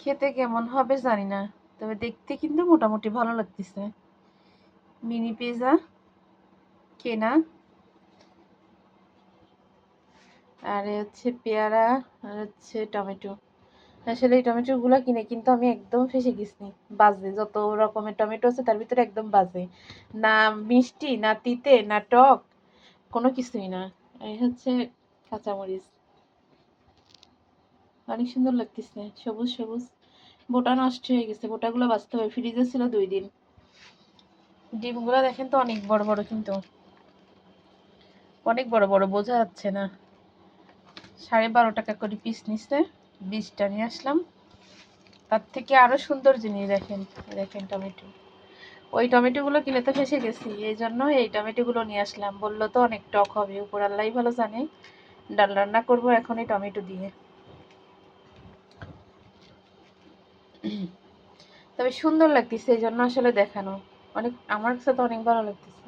খেতে কেমন হবে জানি না, তবে দেখতে কিন্তু মোটামুটি ভালো লাগতেছে। মিনি পিৎজা কেনা, আর হচ্ছে পেয়ারা, আর হচ্ছে টমেটো। আসলে এই টমেটোগুলো কিনে কিন্তু আমি একদম ফেঁসে গেছি। বাজে, যত রকমের টমেটো আছে তার ভিতরে একদম বাজে, না মিষ্টি, না তিতে, না টক, কোনো কিছুই না। এই হচ্ছে কাঁচামরিচ, অনেক সুন্দর লাগতেছে, সবুজ সবুজ। বোটা নষ্ট হয়ে গেছে, বোটাগুলো বাঁচতে হবে, ফ্রিজে ছিল 2 দিন। ডিমগুলো দেখেন তো অনেক বড় বড়, কিন্তু অনেক বড় বড়, বোঝা যাচ্ছে না। 12.5 টাকা করে পিস নিচ্ছে, 20টা নিয়ে আসলাম। তার থেকে আরো সুন্দর জিনিস দেখেন, দেখেন টমেটো। ওই টমেটোগুলো কিনে তো ফেঁসে গেছি, এই জন্য এই টমেটোগুলো নিয়ে আসলাম। বললো তো অনেক টক হবে, উপর আল্লাহই ভালো জানে। ডাল রান্না করবো এখন এই টমেটো দিয়ে। তবে সুন্দর লাগতেছে, এই জন্য আসলে দেখানো। অনেক, আমার কাছে তো অনেক ভালো লাগতেছে।